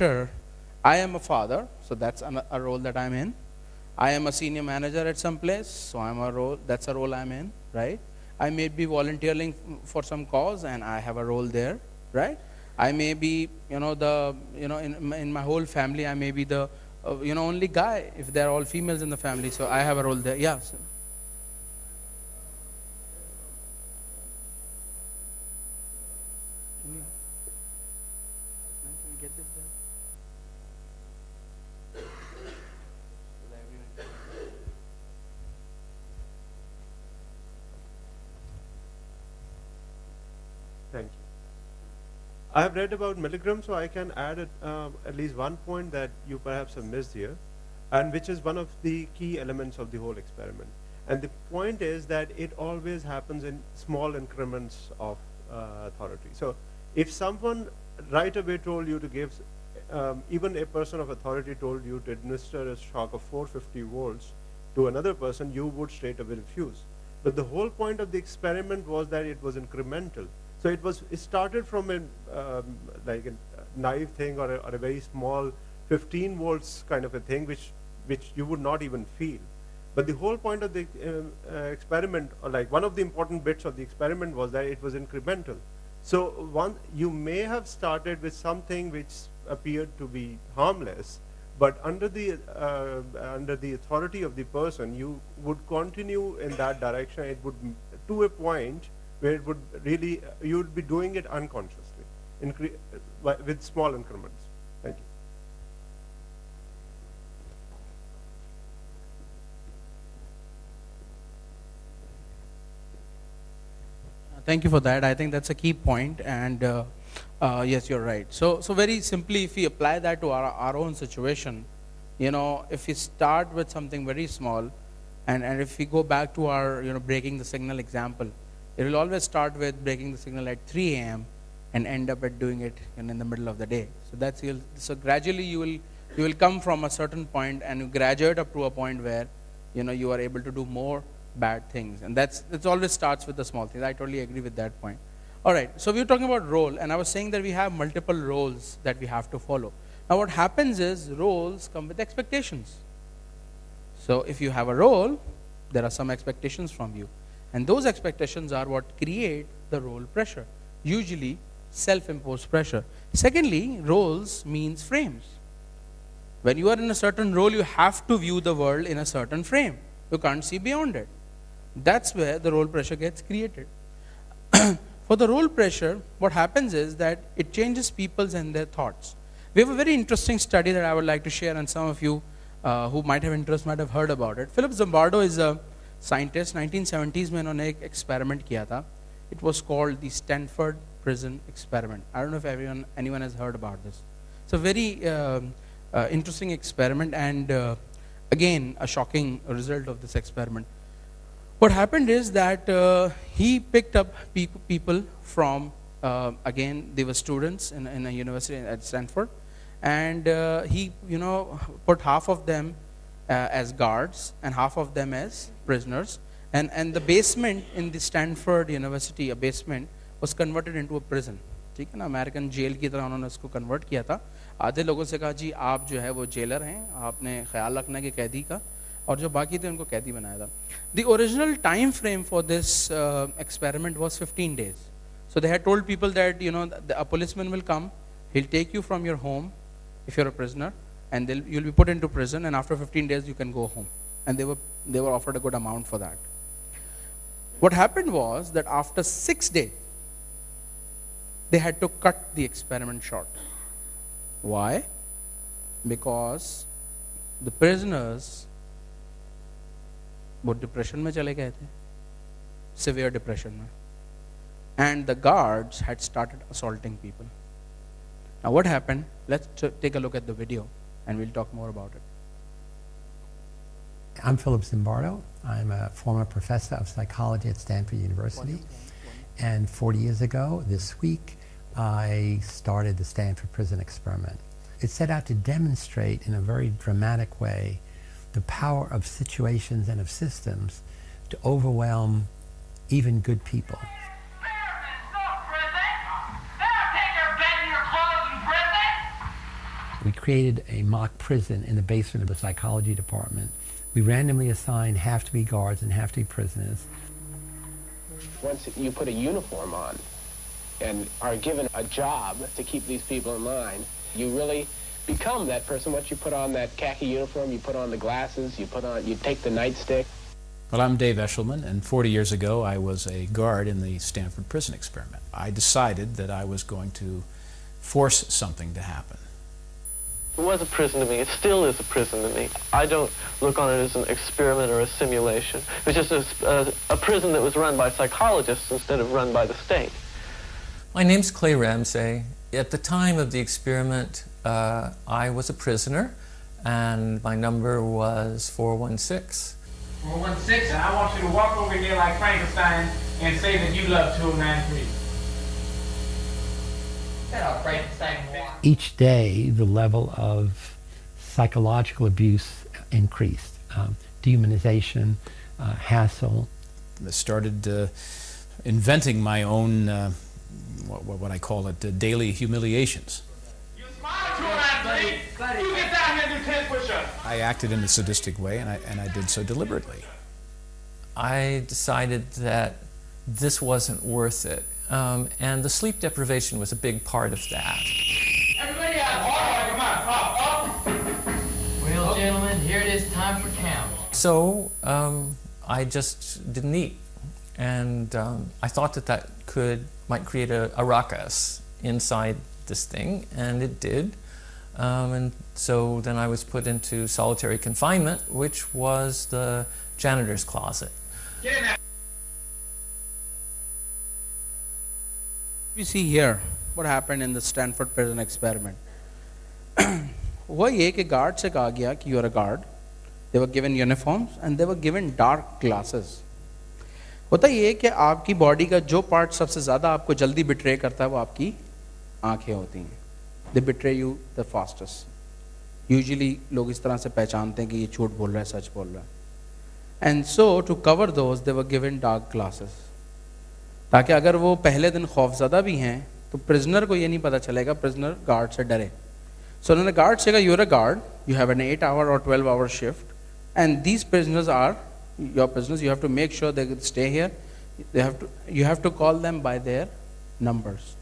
director, I am a father, so that's a role that I'm in. I am a senior manager at some place, so that's a role I'm in, right? I may be volunteering for some cause and I have a role there, right? I may be, in my whole family, I may be the, only guy if they're all females in the family, so I have a role there. Yeah. So. Thank you. I have read about Milgram, so I can add at least one point that you perhaps have missed here, and which is one of the key elements of the whole experiment. And the point is that it always happens in small increments of authority. So if someone right away told you to give, even a person of authority told you to administer a shock of 450 volts to another person, you would straight away refuse. But the whole point of the experiment was that it was incremental. So it started from like a naive thing or a very small 15 volts kind of a thing, which you would not even feel. But the whole point of the experiment, or like one of the important bits of the experiment, was that it was incremental. So you may have started with something which appeared to be harmless, but under the authority of the person, you would continue in that direction. It would, to a point where it would really, you would be doing it unconsciously, with small increments. Thank you. Thank you for that. I think that's a key point, and yes, you're right. So very simply, if we apply that to our own situation, if we start with something very small, and if we go back to our breaking the signal example, it will always start with breaking the signal at 3 a.m. and end up at doing it in the middle of the day. So gradually you will come from a certain point and you graduate up to a point where you are able to do more bad things, and it always starts with the small things. I totally agree with that point. All right, so we were talking about role, and I was saying that we have multiple roles that we have to follow. Now what happens is roles come with expectations. So if you have a role, there are some expectations from you. And those expectations are what create the role pressure, usually self-imposed pressure. Secondly, roles means frames. When you are in a certain role, you have to view the world in a certain frame. You can't see beyond it. That's where the role pressure gets created. For the role pressure, what happens is that it changes people's and their thoughts. We have a very interesting study that I would like to share, and some of you who might have interest might have heard about it. Philip Zimbardo is a scientist. 1970s में उन्होंने एक experiment किया था. It was called the Stanford prison experiment. I don't know if anyone has heard about this. It's a very interesting experiment, and again a shocking result of this experiment. What happened is that he picked up people from again they were students in a university at Stanford, and he put half of them as guards and half of them as prisoners, and the basement in the Stanford University, a basement, was converted into a prison. ठीक है ना, American jail की तरह उन्होंने उसको convert किया था. आधे लोगों से कहा जी आप जो है वो जेलर हैं, आपने ख्याल रखना है कि कैदी का, और जो बाकी थे उनको कैदी बनाया था. The original time frame for this experiment was 15 days. So they had told people that a policeman will come, he'll take you from your home if you're a prisoner, and you'll be put into prison, and after 15 days you can go home. And they were offered a good amount for that. What happened was that after 6 days, they had to cut the experiment short. Why? Because the prisoners वो depression में चले गए थे, severe depression में, and the guards had started assaulting people. Now what happened? Let's take a look at the video and we'll talk more about it. I'm Philip Zimbardo. I'm a former professor of psychology at Stanford University. And 40 years ago, this week, I started the Stanford Prison Experiment. It set out to demonstrate in a very dramatic way the power of situations and of systems to overwhelm even good people. We created a mock prison in the basement of the psychology department. We randomly assigned half to be guards and half to be prisoners. Once you put a uniform on and are given a job to keep these people in line, you really become that person. Once you put on that khaki uniform, you put on the glasses, you take the nightstick. Well, I'm Dave Eshelman, and 40 years ago I was a guard in the Stanford prison experiment. I decided that I was going to force something to happen. It was a prison to me. It still is a prison to me. I don't look on it as an experiment or a simulation. It was just a prison that was run by psychologists instead of run by the state. My name's Clay Ramsey. At the time of the experiment, I was a prisoner, and my number was 416. 416, and I want you to walk over here like Frankenstein and say that you love 2093. Each day, the level of psychological abuse increased. Dehumanization, hassle. I started inventing my own, what I call it, daily humiliations. You smile 293. You get down here and do 10 push-ups. I acted in a sadistic way, and I did so deliberately. I decided that this wasn't worth it, and the sleep deprivation was a big part of that. Everybody out. All right, come on. Up. Well, gentlemen, here it is time for count. So I just didn't eat, and I thought that might create a ruckus inside this thing, and it did. And so then I was put into solitary confinement, which was the janitor's closet. Get in there. We see here what happened in the Stanford prison experiment. हुआ ये कि guard से कहा गया कि you are a guard. They were given uniforms and they were given dark glasses. होता ये कि आपकी बॉडी का जो पार्ट सबसे ज़्यादा आपको जल्दी बिट्रे करता है वो आपकी आँखें होती हैं. They betray you the fastest. Usually लोग इस तरह से पहचानते हैं कि ये झूठ बोल रहा है, सच बोल रहा है. And so to cover those, they were given dark glasses. ताकि अगर वो पहले दिन खौफज़दा भी हैं तो प्रिजनर को ये नहीं पता चलेगा, प्रिजनर गार्ड से डरे. So उन्होंने गार्ड से कहा, you are a guard, you have an 8-hour or 12-hour shift, and these prisoners are your prisoners. You have to make sure they stay here. You have to call them by their numbers.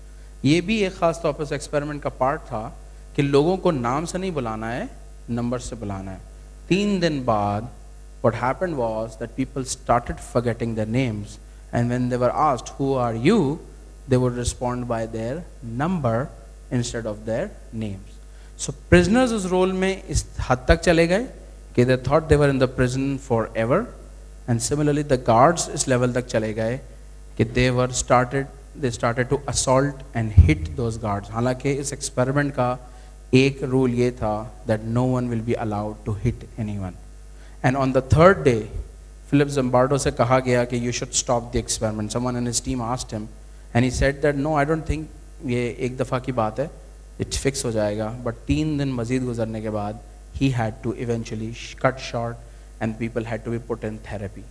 ये भी एक खास तौर पर experiment का part था कि लोगों को नाम से नहीं बुलाना है, नंबर से बुलाना है. 3 दिन बाद what happened was that people started forgetting their names, and when they were asked who are you, they would respond by their number instead of their names. So prisoners उस रोल में इस हद तक चले गए कि they thought they were in the prison forever, and similarly the guards इस level तक चले गए कि they started to assault and hit those guards. हालांकि इस experiment का एक rule ये था that no one will be allowed to hit anyone. And on the 3rd day, Philip Zimbardo से कहा गया कि you should stop the experiment. Someone in his team asked him, and he said that no, I don't think ये एक दफ़ा की बात है, it fix हो जाएगा. But 3 दिन मज़ीद गुजरने के बाद he had to eventually cut short, and people had to be put in therapy.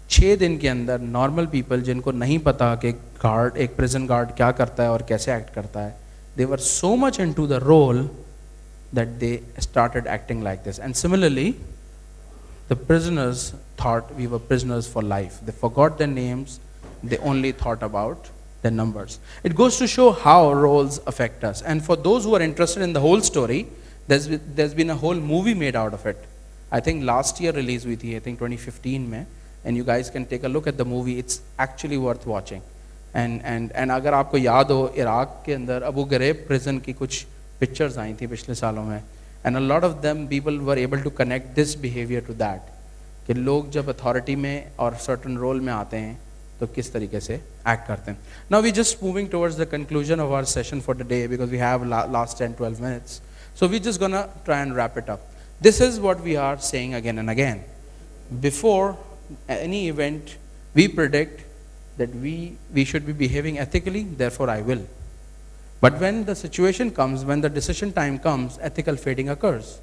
6 दिन के अंदर normal people जिनको नहीं पता कि guard एक prison guard क्या करता है और कैसे act करता है, they were so much into the role that they started acting like this. And similarly, the prisoners thought we were prisoners for life. They forgot their names. They only thought about their numbers. It goes to show how roles affect us. And for those who are interested in the whole story, there's been a whole movie made out of it. I think last year release हुई थी, I think 2015 में. And you guys can take a look at the movie. It's actually worth watching. And अगर आपको याद हो, Iraq के अंदर Abu ghraib prison की कुछ pictures आई थी पिछले सालों में. And a lot of them, people were able to connect this behavior to that. कि लोग जब authority में और certain role में आते हैं, तो किस तरीके से act करते हैं. Now we're just moving towards the conclusion of our session for today because we have last 10-12 minutes. So we're just gonna try and wrap it up. This is what we are saying again and again. Before any event, we predict that we should be behaving ethically, therefore I will. But when the situation comes, when the decision time comes, ethical fading occurs.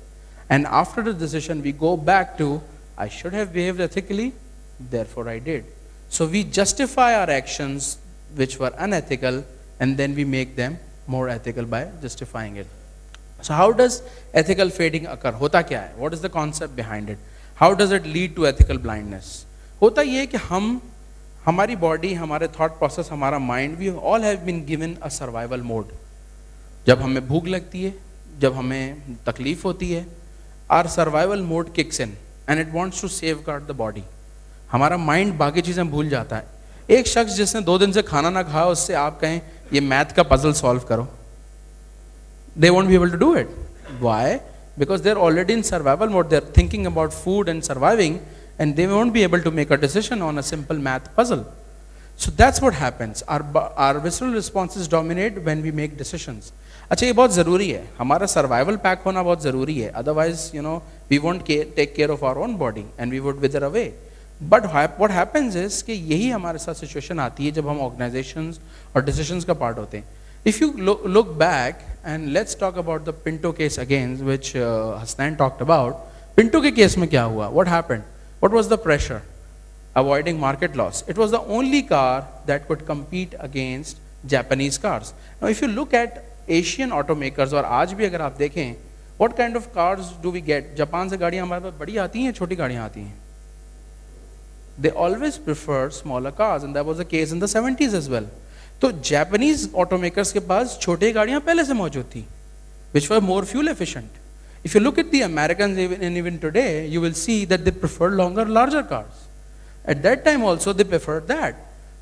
And after the decision, we go back to, I should have behaved ethically, therefore I did. So we justify our actions which were unethical, and then we make them more ethical by justifying it. So how does ethical fading occur? होता क्या है? What is the concept behind it? How does it lead to ethical blindness? होता ये है कि हमारी body, हमारे thought process, हमारा mind, we all have been given a survival mode. जब हमें भूख लगती है, जब हमें तकलीफ होती है, our survival mode kicks in and it wants to safeguard the body. हमारा mind बाकी चीज़ें भूल जाता है. एक शख्स जिसने 2 दिन से खाना ना खाया, उससे आप कहें ये मैथ का पजल सॉल्व करो, they won't be able to do it. Why? Because they're already in survival mode. They're thinking about food and surviving, and they won't be able to make a decision on a simple math puzzle. So that's what happens. Our visceral responses dominate when we make decisions. अच्छा, ये बहुत ज़रूरी है, हमारा survival pack होना बहुत ज़रूरी है. Otherwise, we won't take care of our own body and we would wither away. But what happens is कि यही हमारे साथ situation आती है जब हम organizations और decisions का part होते हैं. If you look back and let's talk about the Pinto case again, which Hasnain talked about. Pinto के case में क्या हुआ? What happened? What was the pressure? Avoiding market loss. It was the only car that could compete against Japanese cars. Now, if you look at Asian automakers, और आज भी अगर आप देखें, what kind of cars do we get? Japan से गाड़ियाँ हमारे पास बड़ी आती हैं, छोटी गाड़ियाँ आती हैं. They always prefer smaller cars, and that was the case in the 70s as well. तो Japanese automakers के पास छोटी गाड़ियाँ पहले से मौजूद थी, which were more fuel efficient. If you look at the Americans even today, you will see that they prefer longer, larger cars. At that time also they preferred that.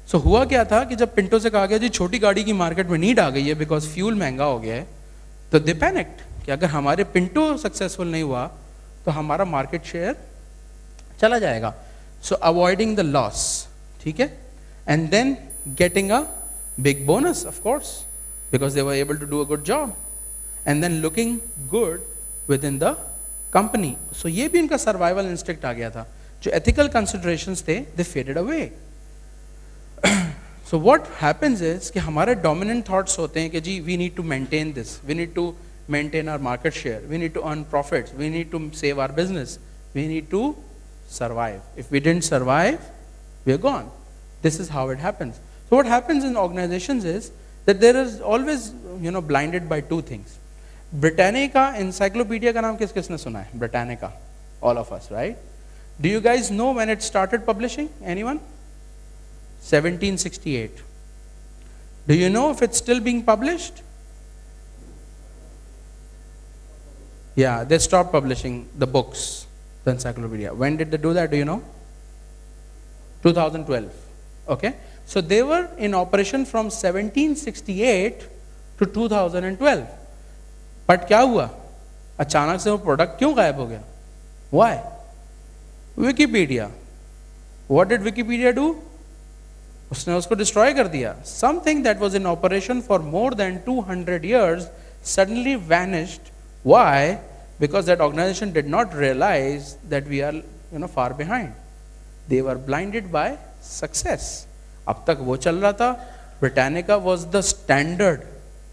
So हुआ क्या था कि जब पिंटो से कहा गया जी छोटी गाड़ी की मार्केट में नीड आ गई है because fuel महंगा हो गया है, तो they panicked कि अगर हमारे पिंटो सक्सेसफुल नहीं हुआ तो हमारा मार्केट शेयर चला जाएगा. So avoiding the loss, ठीक है, and then getting a big bonus, of course, because they were able to do a good job, and then looking good within the company. So ये भी इनका survival instinct आ गया था. जो ethical considerations थे, they faded away. So what happens is कि हमारे dominant thoughts होते हैं कि जी we need to maintain this, we need to maintain our market share, we need to earn profits, we need to save our business, we need to survive. If we didn't survive, we are gone. This is how it happens. So what happens in organizations is that there is always, blinded by two things. Britannica encyclopedia का नाम किस किसने सुना है? Britannica, all of us, right? Do you guys know when it started publishing? Anyone? 1768. Do you know if it's still being published? Yeah, they stopped publishing the books, the encyclopedia. When did they do that? Do you know? 2012. Okay. So they were in operation from 1768 to 2012. But क्या हुआ? अचानक से वो product क्यों गायब हो गया? Why? Wikipedia. What did Wikipedia do? उसने उसको destroy कर दिया. Something that was in operation for more than 200 years suddenly vanished. Why? Because that organization did not realize that we are, far behind. They were blinded by success. अब तक वो चल रहा था. Britannica was the standard.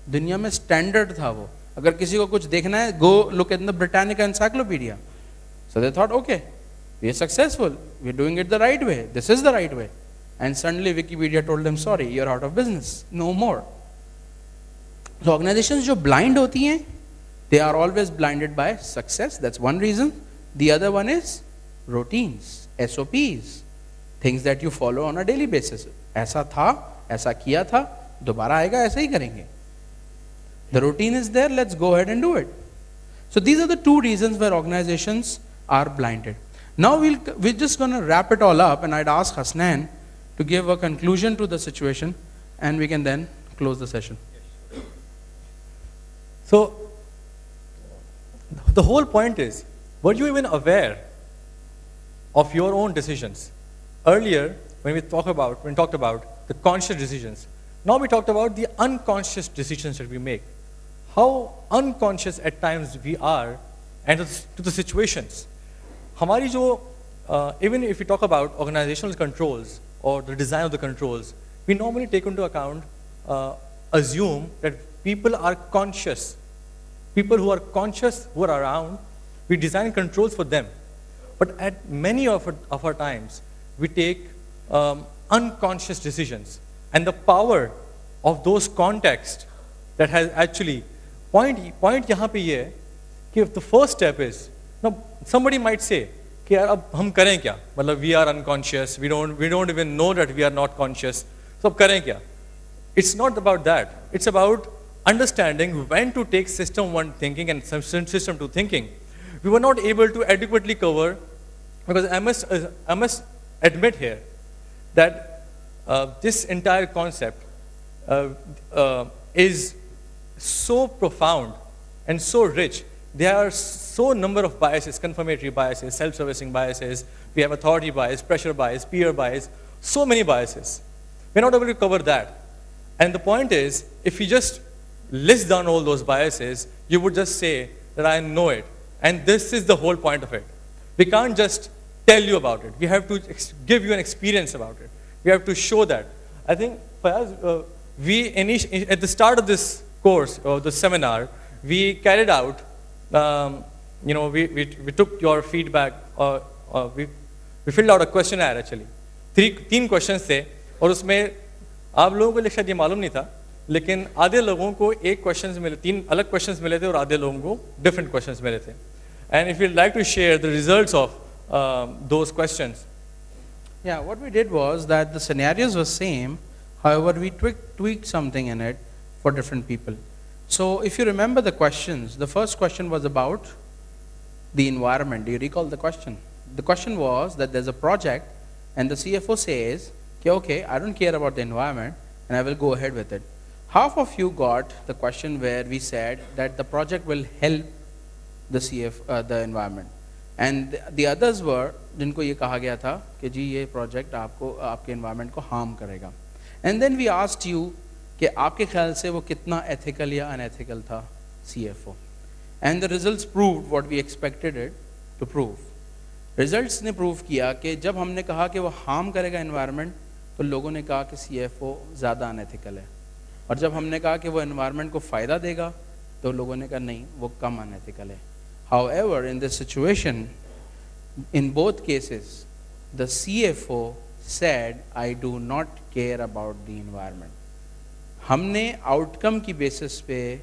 दुनिया में standard था वो. अगर किसी को कुछ देखना है, go look at the Britannica encyclopedia. So they thought, okay, we are successful. We are doing it the right way. This is the right way. And suddenly Wikipedia told them, sorry, you're out of business. No more. So organizations जो blind होती हैं, they are always blinded by success. That's one reason. The other one is routines, SOPs, things that you follow on a daily basis. ऐसा था, ऐसा किया था, दोबारा आएगा, ऐसा ही करेंगे. The routine is there, let's go ahead and do it. So these are the two reasons where organizations are blinded. Now we're just going to wrap it all up, and I'd ask Hasnain to give a conclusion to the situation, and we can then close the session. So the whole point is, were you even aware of your own decisions? Earlier, when we talked about the conscious decisions, now we talked about the unconscious decisions that we make. How unconscious at times we are and to the situations. हमारी जो, even if we talk about organizational controls or the design of the controls, we normally take into account, assume that people are conscious. People who are conscious, who are around, we design controls for them. But at many of our times, we take unconscious decisions. And the power of those contexts that has actually point यहाँ पे ये है कि the first step is, now somebody might say कि यार अब हम करें क्या, मतलब we are unconscious, we don't even know that we are not conscious, so अब करें क्या? It's not about that. It's about understanding when to take system 1 thinking and system 2 thinking. We were not able to adequately cover, because I must admit here that this entire concept is so profound and so rich. There are so number of biases, confirmatory biases, self-servicing biases, we have authority bias, pressure bias, peer bias, so many biases. We're not able to cover that. And the point is, if you just list down all those biases, you would just say that I know it. And this is the whole point of it. We can't just tell you about it. We have to give you an experience about it. We have to show that. I think for us, at the start of this course or the seminar, we carried out, we took your feedback, we filled out a questionnaire actually. 3 questions थे, और उसमें आप लोगों को शायद ये मालूम नहीं था, लेकिन आधे लोगों को एक क्वेश्चंस मिले, 3 अलग क्वेश्चंस मिले थे और आधे लोगों को डिफरेंट क्वेश्चंस मिले थे. And if you'd like to share the results of those questions. Yeah, what we did was that the scenarios were same, however we tweaked something in it for different people. So if you remember the questions, the first question was about the environment. Do you recall the question? The question was that there's a project and the CFO says, okay, I don't care about the environment and I will go ahead with it. Half of you got the question where we said that the project will help the environment. And the others were, जिनको ये कहा गया था कि जी ये project आपके environment को harm करेगा. And then we asked you कि आपके ख्याल से वो कितना ethical या unethical था CFO. And the results proved what we expected it to prove. Results ने prove किया कि जब हमने कहा कि वो harm करेगा environment, तो लोगों ने कहा कि CFO ज़्यादा unethical है. और जब हमने कहा कि वो environment को फ़ायदा देगा, तो लोगों ने कहा नहीं, वो कम unethical है. However, in this situation, in both cases, the CFO said, I do not care about the environment. हमने outcome की basis पे